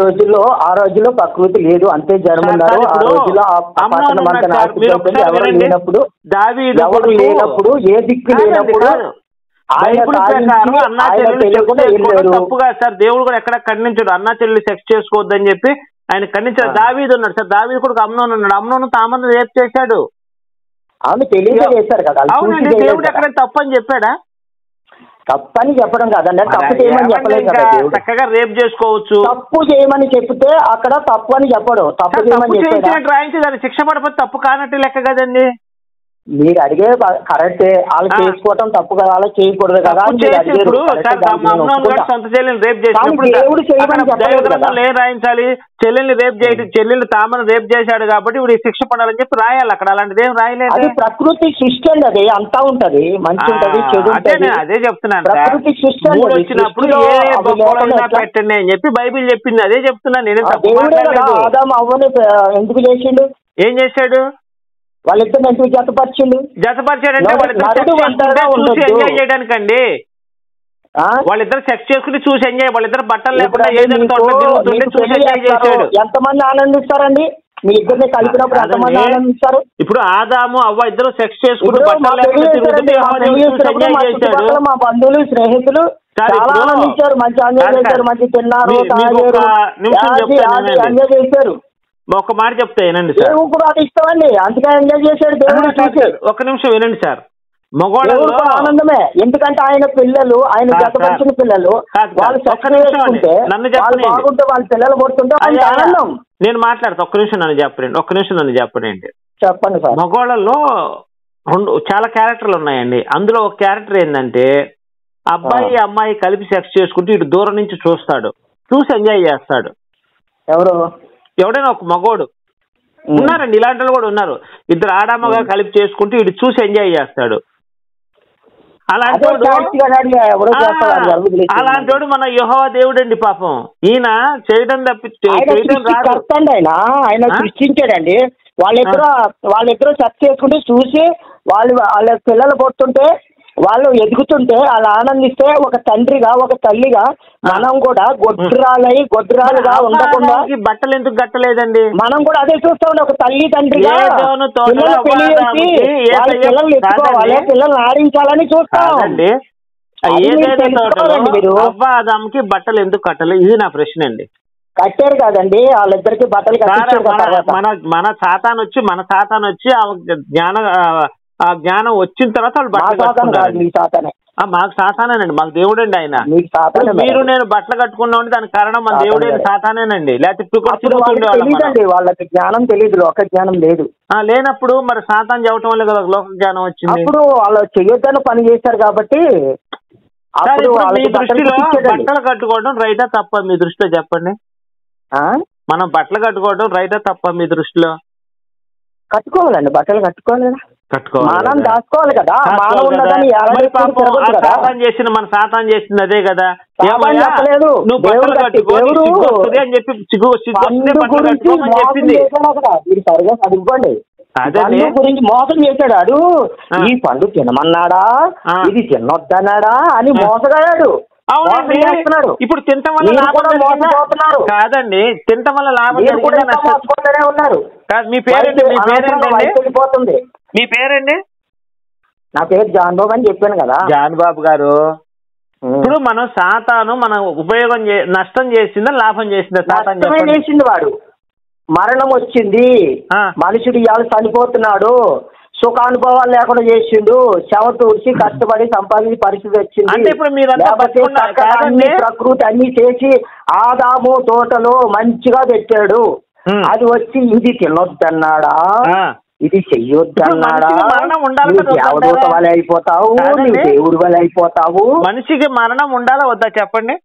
రోజుల్లో ప్రకృతి లేదు, అంతే జరుగుతున్నారు. లేనప్పుడు ఏ దిక్కు లేనప్పుడు తప్పు కాదు సార్. దేవుడు కూడా ఎక్కడ ఖండించాడు అన్నా చెల్లి సెక్స్ చేసుకోవద్దని చెప్పి ఆయన ఖండించాడు. దావీదు ఉన్నాడు సార్, దావీదు కూడా అమ్నోను ఉన్నాడు. అమ్నోను తామను రేప్ చేశాడు. అవునండి, దేవుడు ఎక్కడ తప్పు అని చెప్పాడా? తప్పని చెప్పడం కాదండి, తప్పు చేయమని చెప్పలేదు కదా. చక్కగా రేప్ చేసుకోవచ్చు. తప్పు చేయమని చెప్తే అక్కడ తప్పు అని చెప్పడు. తప్పు చేయమని రాయించి దాన్ని శిక్ష పడిపోతే తప్పు కానట్టు లెక్క కదండి. మీరు అడిగే కరెక్టే, వాళ్ళు చేసుకోవటం తప్పు కదా, అలా చేయకూడదు కదా. సొంత చెల్లెల్ని రేప్ చేసి రాయించాలి. చెల్లెల్ని రేప్ చేయడం, చెల్లెల్ని తామను రేప్ చేశాడు కాబట్టి ఇప్పుడు శిక్ష పడాలని చెప్పి రాయాలి. అక్కడ అలాంటిది ఏం రాయలేదు. అది ప్రకృతి సృష్టి అండి, అది అంతా ఉంటది, మంచి ఉంటది, చెడు ఉంటది. అదే చెప్తున్నాను, ప్రకృతి సృష్టి వచ్చినప్పుడు పెట్టండి అని చెప్పి బైబిల్ చెప్పింది. అదే చెప్తున్నాను నేను. ఆదాము అవ్వని ఎందుకు చేసిండు? ఏం చేశాడు? వాళ్ళిద్దరు ఎందుకు జతపరిచిండు? జతపరిచాడంటే ఎంజాయ్ చేయడానికండి. వాళ్ళిద్దరు సెక్స్ చేసుకుని చూసి ఎంజాయ్, వాళ్ళిద్దరు బట్టలు లేకుండా ఎంతమంది ఆనందిస్తారండి? మీ ఇద్దరిని కలిపినప్పుడు ఎంతమంది ఆనందిస్తారు? ఇప్పుడు ఆదాము అవ్వ ఇద్దరు సెక్స్ చేసుకుంటూ మా బంధువులు స్నేహితులు చాలా ఆనందించారు, మంచి ఎంజాయ్ చేశారు, మంచి తిన్నారు, ఎంజాయ్ చేశారు. ఒక మాట చెప్తా వినండి సార్. ఇష్టమండి, అందుకే ఎంజాయ్ చేశాడు దేవుడు. ఒక నిమిషం వినండి సార్. మగవాళ్ళు ఆనందమే, ఎందుకంటే ఆయన పిల్లలు, ఆయన జతపరిచిన పిల్లలు వాళ్ళు చేసుకుంటే బాగుంటే వాళ్ళ పిల్లలు కొడుతుంటే ఆనందం. నేను మాట్లాడతా, ఒక్క నిమిషం నన్ను చెప్పండి. చెప్పండి సార్. మగవాళ్ళలో చాలా క్యారెక్టర్లు ఉన్నాయండి. అందులో ఒక క్యారెక్టర్ ఏంటంటే అబ్బాయి అమ్మాయి కలిపి సెక్స్ చేసుకుంటూ ఇటు దూరం నుంచి చూస్తాడు, చూసి ఎంజాయ్ చేస్తాడు. ఎవడైనా ఒక మగోడు ఉన్నారండి, ఇలాంటి వాళ్ళు కూడా ఉన్నారు. ఇద్దరు ఆడామగా కలిపి చేసుకుంటూ ఇటు చూసి ఎంజాయ్ చేస్తాడు. అలాంటి మన యెహోవా దేవుడు అండి. పాపం ఈయన చేయడం ఆయన సృష్టించాడండి. వాళ్ళిద్దరూ సెక్స్ చేసుకుంటూ చూసి వాళ్ళ పిల్లలు కొడుతుంటే వాళ్ళు ఎదుగుతుంటే వాళ్ళు ఆనందిస్తే ఒక తండ్రిగా ఒక తల్లిగా మనం కూడా గొడ్రాలుగా ఉండకుండా బట్టలు ఎందుకు కట్టలేదండి? మనం కూడా అదే చూస్తా ఉండే ఒక తల్లి తండ్రిగా పిల్లల్ని ఎత్తుకోవాలి, పిల్లల్ని ఆడించాలని చూస్తామండి. అవ్వాదాంకి బట్టలు ఎందుకు కట్టలేదు? ఇది నా ప్రశ్న అండి. కట్టారు కదండి వాళ్ళిద్దరికి బట్టలు మన సాతాన్ వచ్చి ఆ జ్ఞానం వచ్చిన తర్వాత వాళ్ళు బట్టలు కట్టుకున్నారు. మాకు సాతానేనండి, మాకు దేవుడండి ఆయన. మీరు నేను బట్టలు కట్టుకున్నాం దానికి కారణం మన దేవుడైన సాతానేనండి. లేకపోతే వాళ్ళకి జ్ఞానం తెలియదు, లోక జ్ఞానం లేదు. లేనప్పుడు మరి సాతాన్ చెప్పడం వల్ల కదా లోక జ్ఞానం వచ్చింది. అప్పుడు వాళ్ళు చెయ్యొద్దని పని చేశారు కాబట్టి. మీ దృష్టిలో బట్టలు కట్టుకోవడం రైటా తప్ప మీ దృష్టిలో చెప్పండి? మనం బట్టలు కట్టుకోవడం రైటా తప్ప మీ దృష్టిలో? కట్టుకోవాలండి, బట్టలు కట్టుకోవాలి కదా, మనం దాచుకోవాలి కదా. మన సాతాన్ చేసింది అదే కదా. నువ్వు బట్టలు కట్టుకోవాలి అని చెప్పి చెప్పింది. సరిగా చదువుకోండి. గురించి మోసం చేశాడు ఆడు. ఈ పండు తినమన్నాడా, ఇది తినొద్దన్నాడా అని మోసగాడు. ఇప్పుడు తినటం వల్ల లాభం కాదండి, తినటం వల్ల లాభం ఉన్నారు. మీ పేరేంటి? మీ పేరండి? నా పేరు జాన్ బాబు అని చెప్పాను కదా. జాన్ బాబు గారు, ఇప్పుడు మనం సాతాను మనం ఉపయోగం నష్టం చేసిందా లాభం చేసిందా? సాతాను చేసింది. వాడు మరణం వచ్చింది, మనుషుడు ఇవాళ చనిపోతున్నాడు, సుఖానుభవాలు లేకుండా చేసిండు, చెమట ఊడ్చి కష్టపడి సంపాదించి పరిస్థితి వచ్చింది. ప్రకృతి అన్ని చేసి ఆదాము తోటలో మంచిగా పెట్టాడు. అది వచ్చి ఇది తినొద్దన్నాడా, ఇది చెయ్యొద్దన్నాడా, దేవుడు వల్ల అయిపోతావు, దేవుడి వల్ల అయిపోతావు. మనిషికి మరణం ఉండాలా వద్దా చెప్పండి?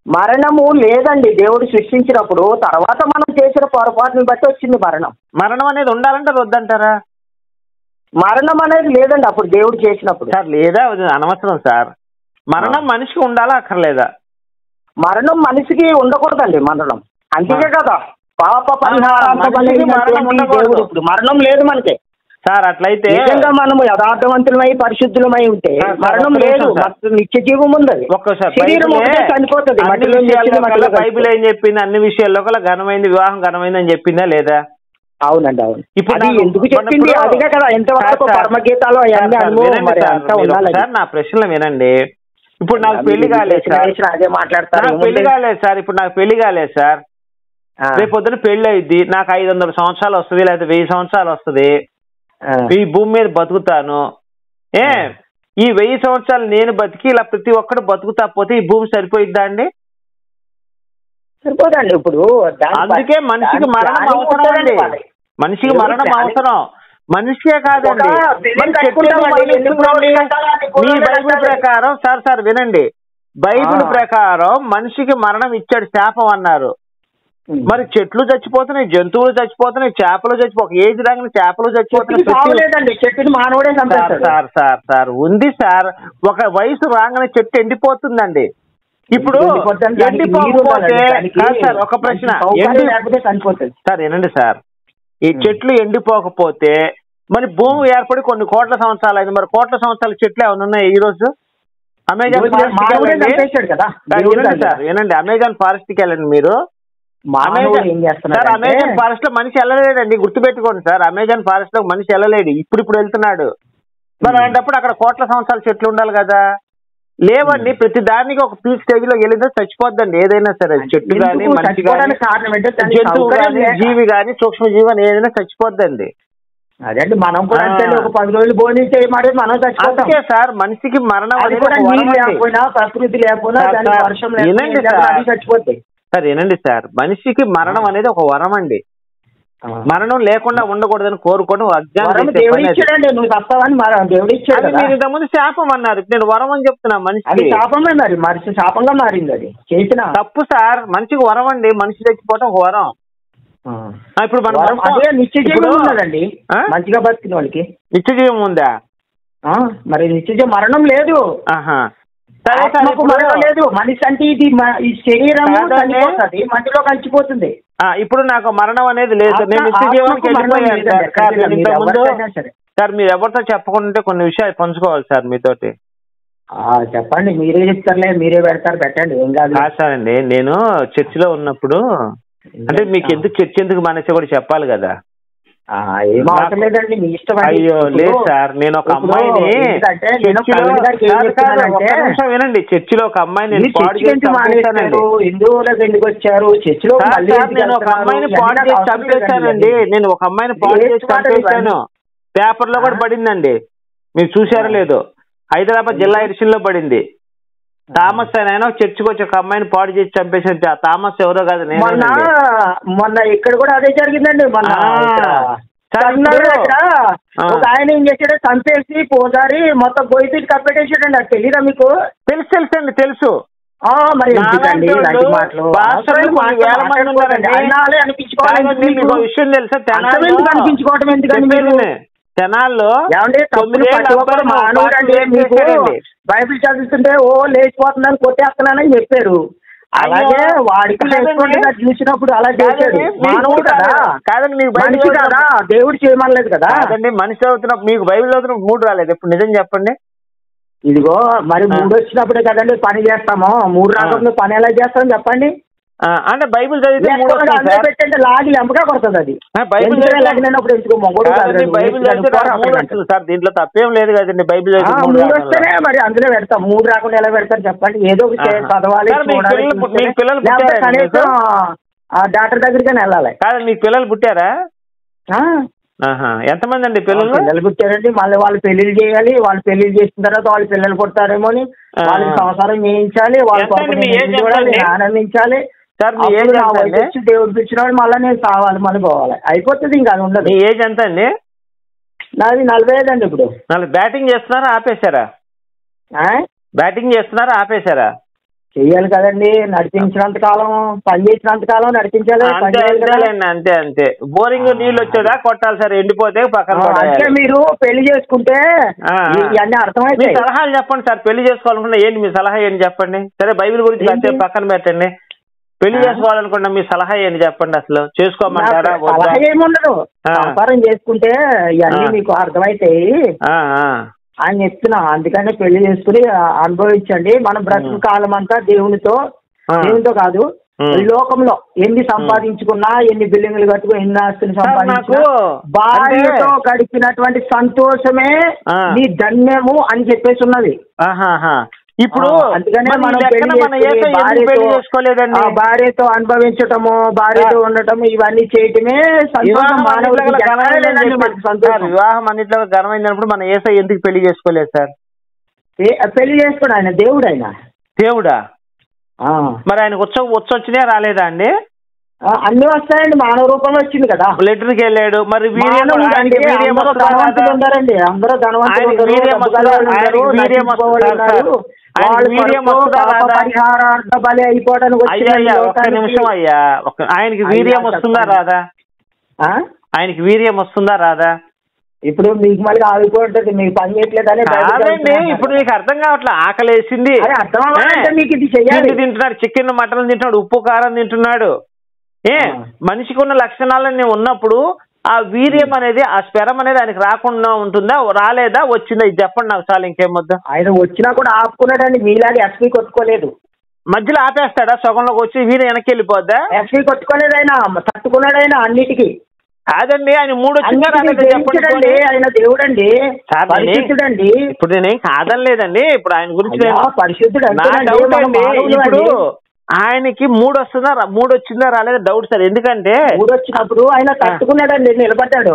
మరణము లేదండి దేవుడు సృష్టించినప్పుడు. తర్వాత మనం చేసిన పొరపాటుని బట్టి వచ్చింది మరణం. మరణం అనేది ఉండాలంటారు వద్దంటారా? మరణం అనేది లేదండి అప్పుడు దేవుడు చేసినప్పుడు. సార్ లేదా అనవసరం సార్. మరణం మనిషికి ఉండాలా అక్కర్లేదా? మరణం మనిషికి ఉండకూడదండి. మరణం అంతే కదా, పాప మరణం లేదు మనకి సార్. అట్లయితే మనము యథార్థవంతులమై పరిశుద్ధులమై ఉంటే మరణం లేదు, నిత్య జీవం ఉంది. చనిపోతుంది. బైబిల్ ఏం చెప్పింది? అన్ని విషయాల్లో కల్లా ఘనమైంది వివాహం ఘనమైంది అని చెప్పిందా లేదా? అవునండి, అవును. ఇప్పుడు ఎందుకు చెప్పింది అదిగా కదా. ఎంతవరకు పరమగీతాలు సార్ నా ప్రశ్నలు వినండి. ఇప్పుడు నాకు పెళ్లి కాలేదు సార్, అదే మాట్లాడతారు. పెళ్లి కాలేదు సార్, ఇప్పుడు నాకు పెళ్లి కాలేదు సార్. రేపు పొద్దున పెళ్లి అయింది, నాకు 500 సంవత్సరాలు వస్తుంది, లేదా 1000 సంవత్సరాలు వస్తుంది. ఈ భూమి మీద బతుకుతాను. ఈ 1000 సంవత్సరాలు నేను బతికి ఇలా ప్రతి ఒక్కరు బతుకుతా పోతే ఈ భూమి సరిపోయిద్దా అండి? సరిపోదండి. ఇప్పుడు అందుకే మనిషికి మరణం అవసరం అండి. మనిషికి మరణం అవసరం. మనిషే కాదండి, మీ బైబిల్ ప్రకారం సార్ వినండి, బైబిల్ ప్రకారం మనిషికి మరణం ఇచ్చాడు, శాపం అన్నారు. మరి చెట్లు చచ్చిపోతున్నాయి, జంతువులు చచ్చిపోతున్నాయి, చేపలు చచ్చిపోయి ఏజ్ రాగానే చేపలు చచ్చిపోతున్నాయి. సార్ ఉంది సార్, ఒక వయసు రాగానే చెట్టు ఎండిపోతుందండి. ఇప్పుడు ఎండిపోకపోతే సార్ ఒక ప్రశ్న సార్ వినండి సార్, ఈ చెట్లు ఎండిపోకపోతే మరి భూమి ఏర్పడి కొన్ని కోట్ల సంవత్సరాలు అయింది. మరి కోట్ల సంవత్సరాల చెట్లు ఏమైనా ఉన్నాయి ఈ రోజు? అమెజాన్ వినండి, అమెజాన్ ఫారెస్ట్ కి వెళ్ళండి మీరు. అమెజాన్ ఫారెస్ట్ లో మనిషి వెళ్ళలేడండి, గుర్తుపెట్టుకోండి సార్. అమెజాన్ ఫారెస్ట్ లో మనిషి వెళ్ళలేడు, ఇప్పుడు వెళ్తున్నాడు. మరి అలాంటప్పుడు అక్కడ కోట్ల సంవత్సరాల చెట్లు ఉండాలి కదా. లేవండి, ప్రతి దానికి ఒక పీక్ స్టేజ్ లో వెళ్ళిందో చచ్చిపోద్దండి ఏదైనా సరే. చెట్టు కానీ, మనిషి కానీ, జంతువు కానీ, జీవి కానీ, సూక్ష్మ జీవి కానీ ఏదైనా చచ్చిపోద్దండి. అదే మనం కూడా ఒక 10 రోజులు భోజనం చేయమంటే మనం చచ్చిపోతాం సార్. మనిషికి మరణం లేకపోయినా, ప్రకృతి లేకపోయినా, వర్షం చచ్చిపోతాయి సార్. వినండి సార్, మనిషికి మరణం అనేది ఒక వరం అండి. మరణం లేకుండా ఉండకూడదని కోరుకోవడం అజ్ఞానం. మీరు ఇంతకుముందు శాపం అన్నారు, నేను వరం అని చెప్తున్నా. మనిషికి శాపమే, మరి మనిషి శాపంగా మారింది. అది చేసిన తప్పు సార్. మనిషికి వరం అండి, మనిషి చచ్చిపోవడం ఒక వరం. ఇప్పుడు మనం నిత్య జీవం ఉన్నదండి, మంచిగా బతికిన వాళ్ళకి నిత్య జీవం ఉందా? మరి నిత్య జీవం మరణం లేదు. మరణం లేదు. మనిషి అంటే ఇది ఈ శరీరం మట్టిలో కలిసిపోతుంది. ఇప్పుడు నాకు మరణం అనేది లేదు, నేను నిత్య జీవానికి వెళ్ళిపోయాను. సార్ మీరు ఎవరితో చెప్పకుండా కొన్ని విషయాలు పంచుకోవాలి సార్ మీతోటి. చెప్పండి, మీరే చెప్తారులే, మీరే పెట్టండి, ఏం కాదు. సార్ అండి, నేను చర్చిలో ఉన్నప్పుడు అంటే మీకు ఎందుకు చర్చ్ ఎందుకు మానేసి కూడా చెప్పాలి కదా. ఏం అవసరం లేదండి, మీ ఇష్టం. అయ్యో లేదు సార్, నేను ఒక అమ్మాయిని వినండి, చర్చిలో ఒక అమ్మాయిని హిందువులకు ఎందుకు వచ్చారు చర్చిలో? నేను ఒక అమ్మాయిని పాడు చేసి చంపేశానండి. నేను ఒక అమ్మాయిని పాడు చేసి చంపేశాను. పేపర్ లో కూడా పడిందండి, మీరు చూసారో లేదో. హైదరాబాద్ జిల్లా ఎడిషన్ లో పడింది. థామస్ ఆయన చర్చికి వచ్చి ఒక అమ్మాయిని పాడు చేసి చంపేశారు. థామస్ ఎవరో కాదు, మొన్న ఇక్కడ కూడా అదే జరిగిందండి. మొన్న ఒక ఆయన ఏం చేశాడు, చంపేసి పోదారి మొత్తం గొయ్యి కప్పెట్టేసాడండి. అది తెలీదా మీకు? తెలుసండి, తెలుసు. మరి అనిపించుకోవడం ఎందుకండి? మీరు జనాల్లో బైబిల్ చదువుతుంటే లేచిపోతున్నాను కొట్టేస్తున్నానని చెప్పారు. అలాగే వాడికి చూసినప్పుడు అలా చేశాడు. మానవుడు కదా, మనిషి కదా, దేవుడు చేయమనలేదు కదా. మనిషి అవుతున్నప్పుడు మీకు బైబిల్ అవుతున్నప్పుడు మూడు రాలేదు ఎప్పుడు? నిజం చెప్పండి. ఇదిగో మరి మూడు వచ్చినప్పుడే కదండి పని చేస్తాము. మూడు రాకుండా పని ఎలా చేస్తాం చెప్పండి? అంటే బైబిల్ చదివితే పెట్టంటే లాగి ఎంపగా కొడుతుంది. అది బైబిల్ సార్, దీంట్లో తప్పేం లేదు కదండి. బైబిల్ మూడు వస్తేనే మరి అందులో పెడతాం. మూడు రాకుండా ఎలా పెడతారు చెప్పండి? ఏదో చదవాలి, కనీసం డాక్టర్ దగ్గరికైనా వెళ్ళాలి. కాదు, మీకు పిల్లలు పుట్టారా? ఎంతమంది అండి పిల్లలు? పిల్లలు పుట్టారండి. మళ్ళీ వాళ్ళు పెళ్లిళ్ళు చేయాలి. వాళ్ళు పెళ్లిళ్ళు చేసిన తర్వాత వాళ్ళు పిల్లలు పుడతారేమో అని వాళ్ళకి సంసారం చేయించాలి. వాళ్ళ ఆనందించాలి. దేవుడు పిలిచినవాడు మళ్ళీ నేను కావాలి, మళ్ళీ పోవాలి, అయిపోతుంది. ఇంకా అది ఉండదు. మీ ఏజ్ ఎంత అండి? నాది 45 అండి. ఇప్పుడు బ్యాటింగ్ చేస్తున్నారా ఆపేశారా? బ్యాటింగ్ చేస్తున్నారా ఆపేశారా? చెయ్యాలి కదండి, నడిపించినంత కాలం, పని చేసినంత కాలం నడిపించాలి. అంతే అంతే. బోరింగ్ నీళ్ళు వచ్చేదా కొట్టాలి సార్, ఎండిపోతే పక్కన. అంటే మీరు పెళ్లి చేసుకుంటే ఇవన్నీ అర్థమైతే సలహాలు చెప్పండి సార్. పెళ్లి చేసుకోవాలనుకున్నా ఏంటి మీ సలహా ఏంటి చెప్పండి? సరే బైబిల్ గురించి పక్కన పెట్టండి. పెళ్లి చేసుకోవాలనుకున్నా మీ సలహా ఏంటి చెప్పండి? అసలు చేసుకోమంటారా? సలహా ఏముండదు, వ్యాపారం చేసుకుంటే ఇవన్నీ మీకు అర్థమైతాయి అని చెప్తున్నా. అందుకనే పెళ్లి చేసుకుని అనుభవించండి. మన బ్రతుకు కాలం అంతా దేవునితో కాదు, లోకంలో ఎన్ని సంపాదించుకున్నా, ఎన్ని బిల్డింగ్లు కట్టుకుని, ఎన్ని ఆస్తులు సంపాదించుకున్నా, భార్యతో గడిపినటువంటి సంతోషమే నీ ధన్యము అని చెప్పేసి ఉన్నది. ఇప్పుడు అందుకనే మనం భార్యతో అనుభవించటము, భార్యతో ఉండటము, ఇవన్నీ చేయటమే సంతోషం. వివాహం అన్నిట్లో ఘనమైనప్పుడు మన యేసయ్య ఎందుకు పెళ్లి చేసుకోలేదు సార్? పెళ్లి చేసుకోడు, ఆయన దేవుడు. ఆయన దేవుడా? మరి ఆయన వచ్చినా రాలేదా అండి? అన్ని వస్తాయండి, మానవ రూపంలో వచ్చింది కదా. లెటర్కి వెళ్ళాడు. మరి ఉన్నారండి, అందరూ ధనవంతులు. ఒక్క నిమిషం అయ్యా, ఆయనకి వీర్యం వస్తుందా రాదా? ఆయనకి వీర్యం వస్తుందా రాదా? ఇప్పుడు మీకు మళ్ళీ ఆగిపోతుంది, మీకు పని చేయట్లేదని. ఇప్పుడు మీకు అర్థం కావట్లే. ఆకలి వేసింది, మీకు ఇది చెయ్యాలి. తింటున్నాడు, చికెన్ మటన్ తింటున్నాడు, ఉప్పు కారం తింటున్నాడు. మనిషికి ఉన్న లక్షణాలన్నీ ఉన్నప్పుడు ఆ వీర్యం అనేది, ఆ స్పెరం అనేది ఆయనకి రాకుండా ఉంటుందా, రాలేదా, వచ్చిందా? ఇది చెప్పండి నాకు చాలు, ఇంకేం వద్దా. ఆయన వచ్చినా కూడా ఆపుకున్నాడండి, మీలాగా ఎస్పీ కొట్టుకోలేదు. మధ్యలో ఆపేస్తాడా? సగంలోకి వచ్చి వీర్యం వెనక్కి వెళ్ళిపోద్దా? ఎస్పీ కొట్టుకోలేదు, ఆయన తట్టుకున్నాడు. ఆయన అన్నిటికీ కాదండి. ఆయన మూడు చెప్పండి, ఆయన దేవుడండి, పరిశుద్ధుడండి. ఇప్పుడు నేనేం కాదనలేదండి. ఇప్పుడు ఆయన గురించి పరిశుద్ధుడు. ఇప్పుడు ఆయనకి మూడు వచ్చిందా రాలేదా డౌట్ సార్. ఎందుకంటే మూడు వచ్చినప్పుడు ఆయన తట్టుకున్నాడండి, నిలబడ్డాడు.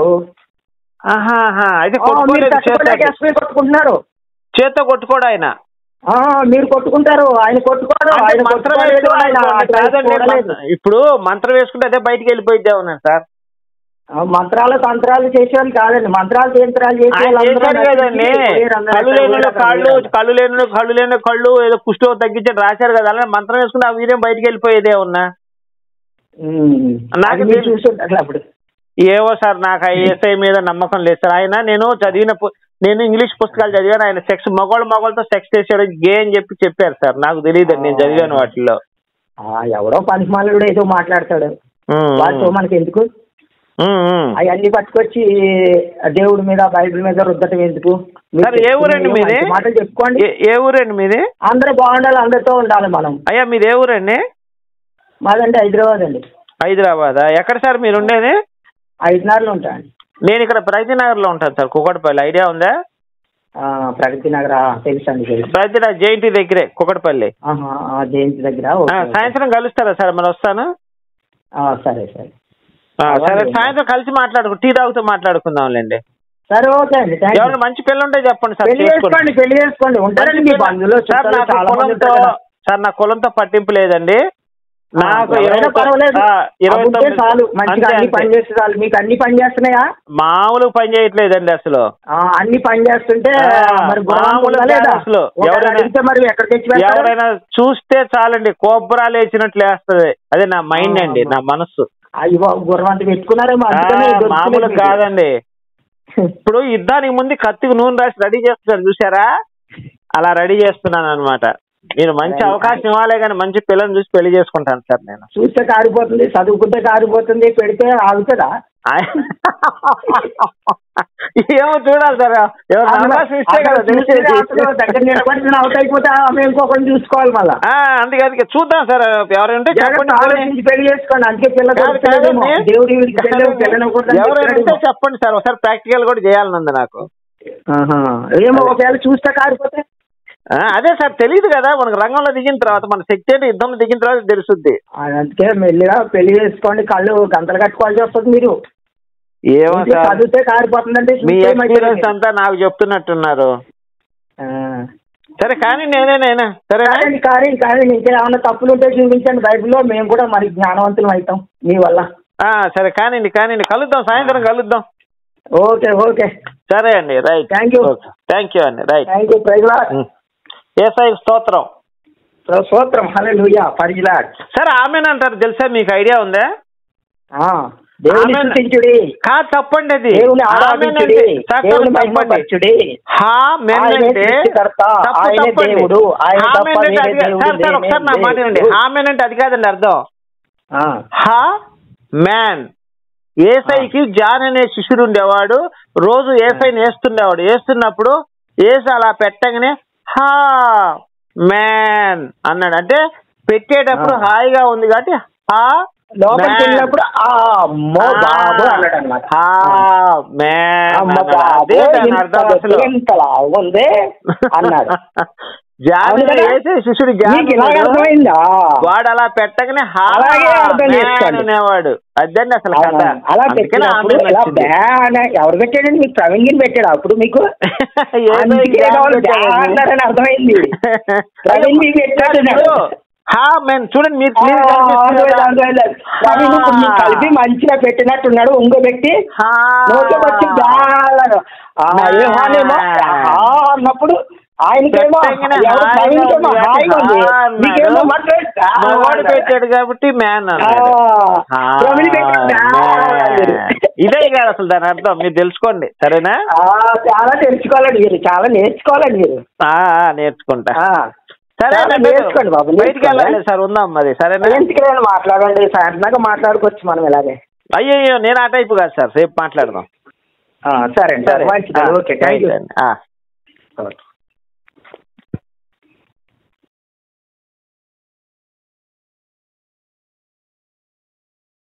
అయితే కొట్టుకుంటున్నారు, చేత్తో కొట్టుకోడు ఆయన. మీరు కొట్టుకుంటారు, ఆయన కొట్టుకోడు. ఇప్పుడు మంత్రం వేసుకుంటే అదే బయటికి వెళ్ళిపోయిద్దే ఉన్నాను సార్. మంత్రాలు తంత్రాలు చేసేవాళ్ళు కాదండి, మంత్రాలు తంత్రాలు చేసేవాళ్ళు కదండి. కళ్ళు లేని కళ్ళు ఏదో కుష్ఠ తగ్గించని రాశారు కదా, అలా మంత్రం వేసుకుంటే ఆ వీర్యం బయటికి వెళ్ళిపోయేదే ఉన్నా. నాకు అప్పుడు ఏవో సార్, నాకు ఏసఐ మీద నమ్మకం లేదు సార్. ఆయన నేను ఇంగ్లీష్ పుస్తకాలు చదివాను. ఆయన సెక్స్ మగవాళ్ళతో సెక్స్ చేశాడు, గే అని చెప్పారు సార్. నాకు తెలియదు, నేను చదివాను వాటిల్లో. ఎవడో పనికిమాలిడు ఏదో మాట్లాడతాడు, వాటితో మనకి ఎందుకు. అవన్నీ పట్టుకొచ్చి దేవుడి మీద బైబిల్ మీద రుద్దటం ఎందుకు? ఏ ఊరండి మీది? మాటలు చెప్పుకోండి. ఏ ఊరండి మీది? అందరూ బాగుండాలి, అందరితో ఉండాలి మనం. అయ్యా మీది ఏ ఊరండి? మాదండి హైదరాబాద్ అండి. హైదరాబాద్. ఎక్కడ సార్ మీరు ఉండేది? 5 ఉంటాయండి. నేను ఇక్కడ ప్రగతి నగర్ లో ఉంటాను సార్, కుకట్పల్లి. ఐడియా ఉందా? ప్రగతి నగర్ తెలుసండి. ప్రగతి నగర్ జయంతి దగ్గరే, కుకట్పల్లి జయంతి దగ్గర. సాయంత్రం కలుస్తారా సార్? మరి వస్తాను. సరే సరే సరే, సాయంత్రం కలిసి టీ తాగుతూ మాట్లాడుకుందాంలేండి. సరే, ఓకే అండి. ఎవరైనా మంచి పిల్ల ఉంటే చెప్పండి సార్. పెళ్లి చేసుకోండి. ఉంటారండి మీ బంధువులు. సార్ నా కులంతో పట్టింపు లేదండి. నాకు మీకు అన్ని పని చేస్తున్నాయా? మామూలు పని చేయట్లేదండి అసలు. అన్ని పని చేస్తుంటే అసలు ఎవరైనా చూస్తే చాలండి, కోబ్బరాలు వేసినట్లు వేస్తుంది. అదే నా మైండ్ అండి, నా మనస్సు. గుర్రం పెట్టుకున్నారే మామూలు కాదండి. ఇప్పుడు యుద్ధానికి ముందు కత్తికి నూనె రాసి రెడీ చేస్తున్నారు చూసారా? అలా రెడీ చేస్తున్నాను అనమాట. మీరు మంచి అవకాశం ఇవ్వాలే కానీ మంచి పిల్లల్ని చూసి పెళ్లి చేసుకుంటాను సార్. నేను చూస్తే కారిపోతుంది, చదువుకుంటే కారిపోతుంది, పెడితే ఆగుతుందా? ఏమో చూడాలి సార్. అవకాశం ఇస్తే కదా దగ్గర నిలబడి అవుట్ అయిపోతే మేము ఇంకొకరిని చూసుకోవాలి మళ్ళీ. అందుకే చూద్దాం సార్. ఎవరైనా పెళ్లి చేసుకోండి. అందుకే ఎవరైనా చెప్పండి సార్. ఒకసారి ప్రాక్టికల్ కూడా చేయాలని ఉంది నాకు. ఏమో ఒకవేళ చూస్తే కారిపోతే? అదే సార్, తెలియదు కదా మనకు. రంగంలో దిగిన తర్వాత మన శక్తి ఏంటి యుద్ధంలో దిగిన తర్వాత తెలుస్తుంది. అందుకే మెల్లిగా పెళ్లి చేసుకోండి. కళ్ళు గంతలు కట్టుకోవాల్సి వస్తుంది. మీరు ఏమో సార్, చదివితే కారిపోతుందంటే మీ ఎక్స్పీరియన్స్ అంతా నాకు చెప్తున్నట్టున్నారు. సరే కానీ నేనే సరే కానీ ఇంకా ఏమన్నా తప్పులు ఉంటే చూపించండి బైబిల్లో. మేము కూడా మరి జ్ఞానవంతులం అవుతాం మీ వల్ల. సరే కానివ్వండి కలుద్దాం, సాయంత్రం కలుద్దాం. ఓకే ఓకే సరే అండి. రైట్. థ్యాంక్ యూ అండి. రైట్. యేసయ్య స్తోత్రం. స్తోత్రం. హల్లెలూయా. ప్రైజ్. సరే ఆమెన్ అంటారు తెలుసా? మీకు ఐడియా ఉందా? కాదు, తప్పండి. అది ఒకసారి నా మాట అండి. ఆమెన్ అంటే అది కాదండి అర్థం. హా మ్యాన్. ఏసైకి జాన్ అనే శిష్యుడు ఉండేవాడు. రోజు ఏసైని వేస్తున్నప్పుడు ఏసు అలా పెట్టగానే హా మ్యాన్ అన్నాడు. అంటే పెట్టేటప్పుడు హాయిగా ఉంది కాబట్టి హా లోపలికి అన్నాడు. శిష్యుడు వాడు అలా పెట్టగానే అనేవాడు. అదండి అసలు కథ. ఎవరు పెట్టాడండి? మీకు ప్రవీణ్ గిరి పెట్టాడు అప్పుడు మీకు అర్థమైంది. ప్రవీణ్ గిరి పెట్టాడు. చూడండి మీరు కలిపి మంచిగా పెట్టినట్టున్నాడు. ఇంకో పెట్టి అన్నప్పుడు ఆయనకేమో పెట్టాడు కాబట్టి మ్యాన్. ఇదే కాదు అసలు దాని అర్థం. మీరు తెలుసుకోండి సరేనా? చాలా తెలుసుకోవాలండి మీరు, చాలా నేర్చుకోవాలండి మీరు. నేర్చుకుంటా. సరే నేర్చుకోండి బాబు. బయటికి వెళ్ళాలి సార్. ఉందాం మరి. సరేనా? మాట్లాడండి. సాయంత్రం మాట్లాడుకోవచ్చు మనం ఇలాగే. అయ్యో నేను ఆ టైపు కాదు సార్. రేపు మాట్లాడదాం. సరే. ఓకే. Thank you.